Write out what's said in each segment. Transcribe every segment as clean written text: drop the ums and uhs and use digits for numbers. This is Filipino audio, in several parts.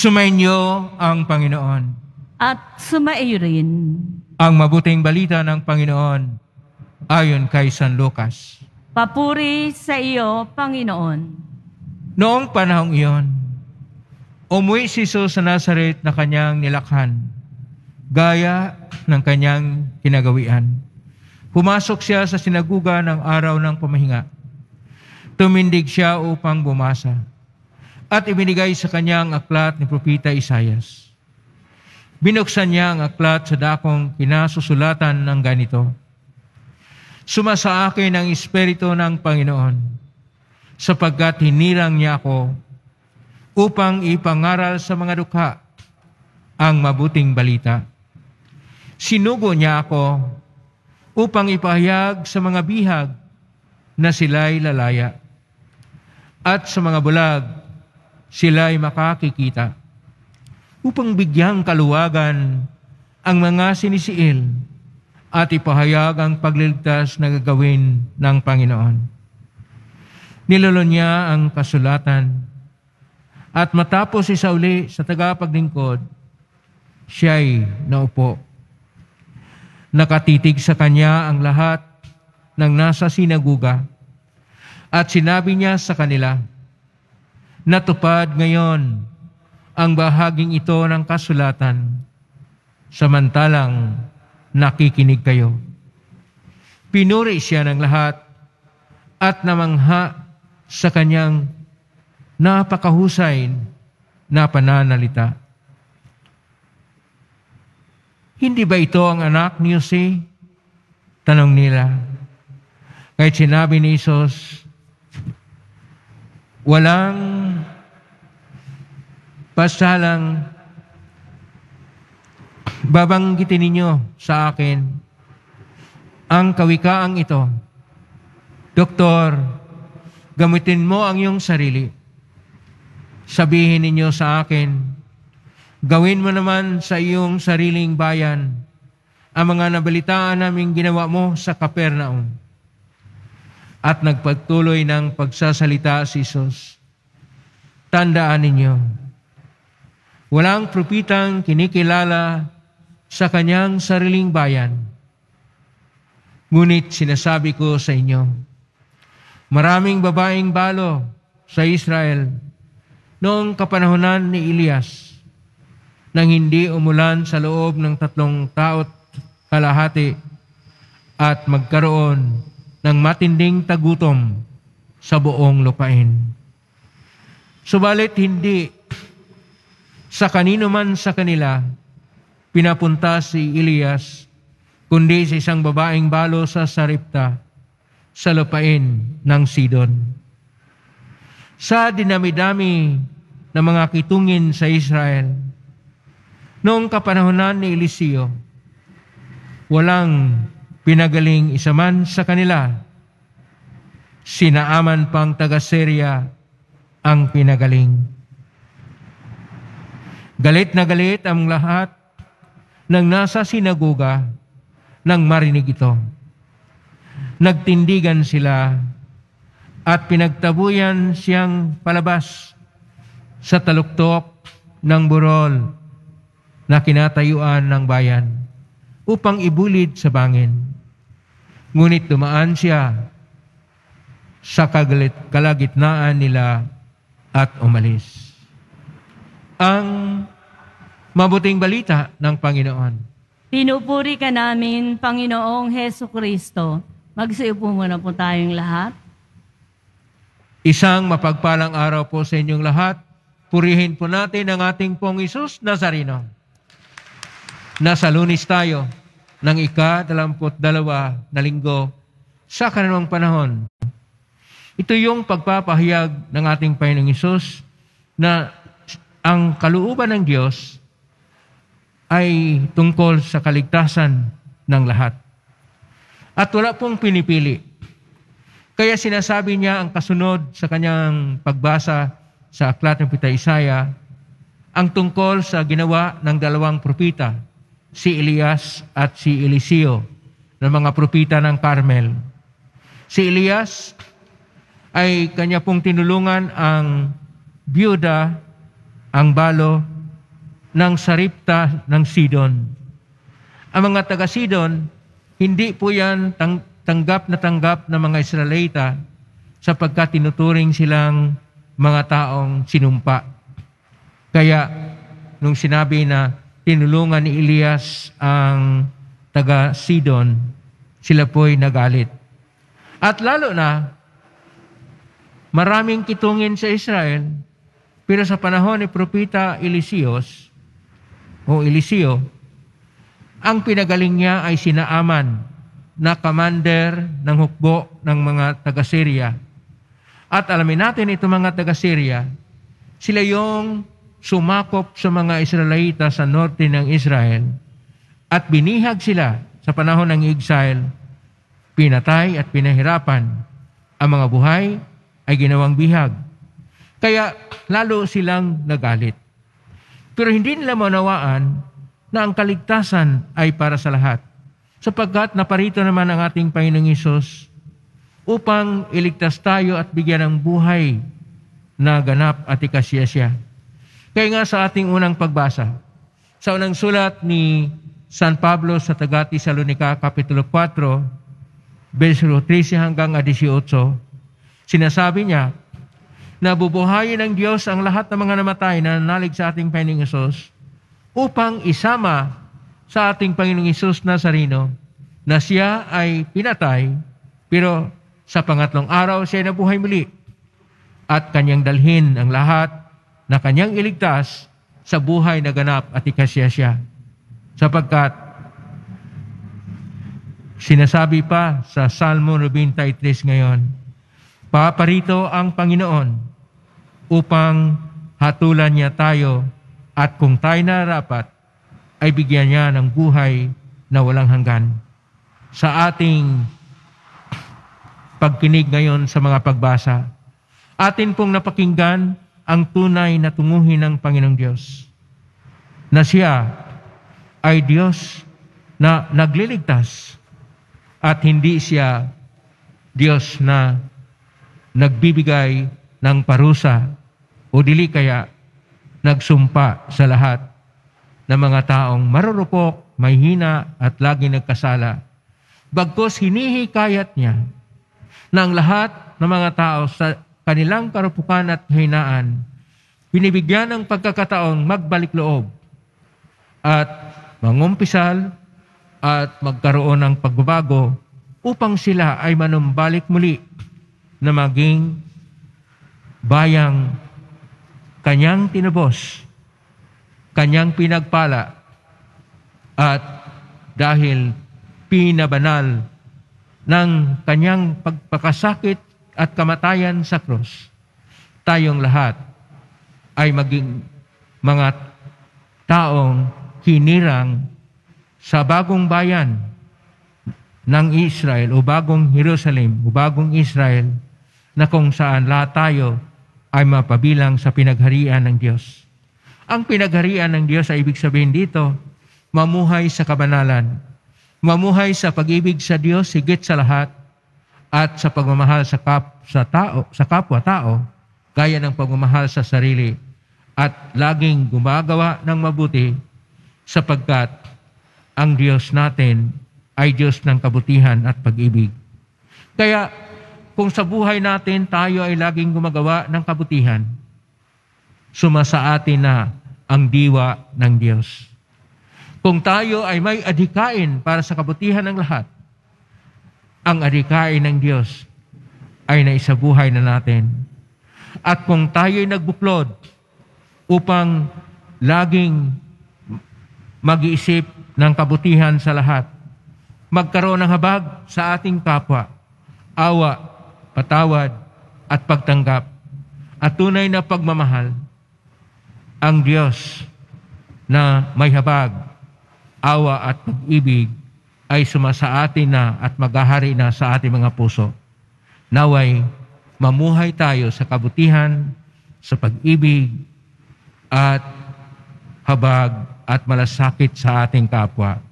Sumainyo ang Panginoon. At sumaiyo rin. Ang mabuting balita ng Panginoon ayon kay San Lucas. Papuri sa iyo, Panginoon. Noong panahong iyon, umuwi si Jesus sa Nazaret na kanyang nilakhan, gaya ng kanyang kinagawian. Pumasok siya sa sinaguga ng araw ng pamahinga. Tumindig siya upang bumasa at ibinigay sa kanya ang aklat ni Propeta Isaias. Binuksan niya ang aklat sa dakong kinasusulatan ng ganito: Sumasa akin ang Espiritu ng Panginoon, sapagkat hinirang niya ako upang ipangaral sa mga dukha ang mabuting balita. Sinugo niya ako upang ipahayag sa mga bihag na sila'y lalaya, at sa mga bulag sila'y makakikita, upang bigyang kaluwagan ang mga sinisiil at ipahayag ang pagliligtas na gagawin ng Panginoon. Nilolo niya ang kasulatan at matapos isauli sa tagapaglingkod, siya'y naupo. Nakatitig sa kanya ang lahat ng nasa sinaguga at sinabi niya sa kanila, Natupad ngayon ang bahaging ito ng kasulatan, samantalang nakikinig kayo. Pinuri siya ng lahat at namangha sa kanyang napakahusay na pananalita. Hindi ba ito ang anak ni Jose? Tanong nila. Kahit sinabi ni Jesus, walang pasalang babanggitin ninyo sa akin ang kawikaang ito. Doktor, gamitin mo ang iyong sarili. Sabihin ninyo sa akin, gawin mo naman sa iyong sariling bayan ang mga nabalitaan naming ginawa mo sa Capernaum. At nagpagtuloy ng pagsasalita si Jesus. Tandaan ninyo, walang propitang kinikilala sa kanyang sariling bayan. Ngunit sinasabi ko sa inyo, maraming babaeng balo sa Israel noong kapanahunan ni Elias, nang hindi umulan sa loob ng 3 tao't kalahati at magkaroon ng matinding tagutom sa buong lupain. Subalit hindi sa kanino man sa kanila pinapunta si Elias, kundi sa isang babaeng balo sa Sarepta, sa lupain ng Sidon. Sa dinami-dami ng mga kitungin sa Israel, noong kapanahunan ni Eliseo, walang pinagaling isa man sa kanila. Si Naaman pang taga-Syria ang pinagaling. Galit na galit ang lahat ng nasa sinagoga nang marinig ito. Nagtindigan sila at pinagtabuyan siyang palabas sa taluktok ng burol na kinatayuan ng bayan upang ibulid sa bangin. Ngunit dumaan siya sa kalagitnaan nila at umalis. Ang mabuting balita ng Panginoon. Pinupuri ka namin, Panginoong Heso Kristo. Magsiupo muna po tayong lahat. Isang mapagpalang araw po sa inyong lahat. Purihin po natin ang ating pong Hesus Nazareno. Nasa Lunes tayo ng ika-22 na linggo sa kanunong panahon. Ito yung pagpapahayag ng ating Panginoong Hesus na ang kalooban ng Diyos ay tungkol sa kaligtasan ng lahat. At wala pong pinipili. Kaya sinasabi niya ang kasunod sa kanyang pagbasa sa aklat ng Propeta Isaiah, ang tungkol sa ginawa ng 2 propeta, si Elias at si Eliseo, ng mga propeta ng Carmel. Si Elias ay kanya pong tinulungan ang biyuda, ang balo ng Saripta ng Sidon. Ang mga taga-Sidon, hindi po yan tanggap na mga Israelita sapagkat tinuturing silang mga taong sinumpa. Kaya, nung sinabi na tinulungan ni Elias ang taga-Sidon, sila po'y nagalit. At lalo na, maraming kitungin sa Israel, pero sa panahon ni Propeta Eliseo, ang pinagaling niya ay si Naaman, na commander ng hukbo ng mga taga-Syria. At alamin natin ito mga taga-Syria, sila yung sumakop sa mga Israelita sa norte ng Israel at binihag sila sa panahon ng exile, pinatay at pinahirapan. Ang mga buhay ay ginawang bihag. Kaya lalo silang nagalit. Pero hindi nila manawaan na ang kaligtasan ay para sa lahat. Sapagkat naparito naman ang ating Panginoong Hesus upang iligtas tayo at bigyan ng buhay na ganap at ikasya siya. Kaya nga sa ating unang pagbasa, sa unang sulat ni San Pablo sa taga-Tesalonica, Kapitulo 4, versikulo 13 hanggang 18, sinasabi niya, na bubuhayin ng Diyos ang lahat ng mga namatay na nanalig sa ating Panginoong Hesus upang isama sa ating Panginoong Hesus Nazareno na siya ay pinatay, pero sa pangatlong araw siya ay nabuhay muli at kanyang dalhin ang lahat na kanyang iligtas sa buhay na ganap at ikasya siya. Sapagkat sinasabi pa sa Salmo 93 ngayon, paparito ang Panginoon upang hatulan niya tayo at kung tayo nararapat, ay bigyan niya ng buhay na walang hanggan. Sa ating pagkinig ngayon sa mga pagbasa, atin pong napakinggan ang tunay na tunguhin ng Panginoong Diyos, na siya ay Diyos na nagliligtas at hindi siya Diyos na nagbibigay ng parusa o dili kaya nagsumpa sa lahat ng mga taong marurupok, may hina at lagi nagkasala. Bagkus hinihikayat niya na ang lahat ng mga tao sa kanilang karupukan at hinaan, binibigyan ng pagkakataong magbalik loob at mangumpisal at magkaroon ng pagbabago upang sila ay manumbalik muli na maging bayang kanyang tinubos, kanyang pinagpala, at dahil pinabanal ng kanyang pagpakasakit at kamatayan sa krus, tayong lahat ay maging mga taong hinirang sa bagong bayan ng Israel o bagong Jerusalem o bagong Israel na kung saan lahat tayo ay mapabilang sa pinagharian ng Diyos. Ang pinagharian ng Diyos ay ibig sabihin dito, mamuhay sa kabanalan, mamuhay sa pag-ibig sa Diyos higit sa lahat at sa pagmamahal sa kapwa-tao, gaya ng pagmamahal sa sarili at laging gumagawa ng mabuti sapagkat ang Diyos natin ay Diyos ng kabutihan at pag-ibig. Kaya kung sa buhay natin tayo ay laging gumagawa ng kabutihan, sumasa atin na ang diwa ng Diyos. Kung tayo ay may adhikain para sa kabutihan ng lahat, ang adhikain ng Diyos ay naisabuhay na natin. At kung tayo ay nagbuklod upang laging mag-iisip ng kabutihan sa lahat, magkaroon ng habag sa ating kapwa, awa, patawad, at pagtanggap, at tunay na pagmamahal, ang Diyos na may habag, awa at pag-ibig ay sumasa atin na at maghahari na sa ating mga puso. Naway, mamuhay tayo sa kabutihan, sa pag-ibig, at habag at malasakit sa ating kapwa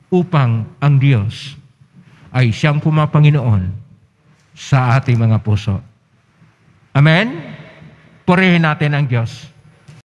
upang ang Diyos ay siyang pumapanginoon sa ating mga puso. Amen? Purihin natin ang Diyos.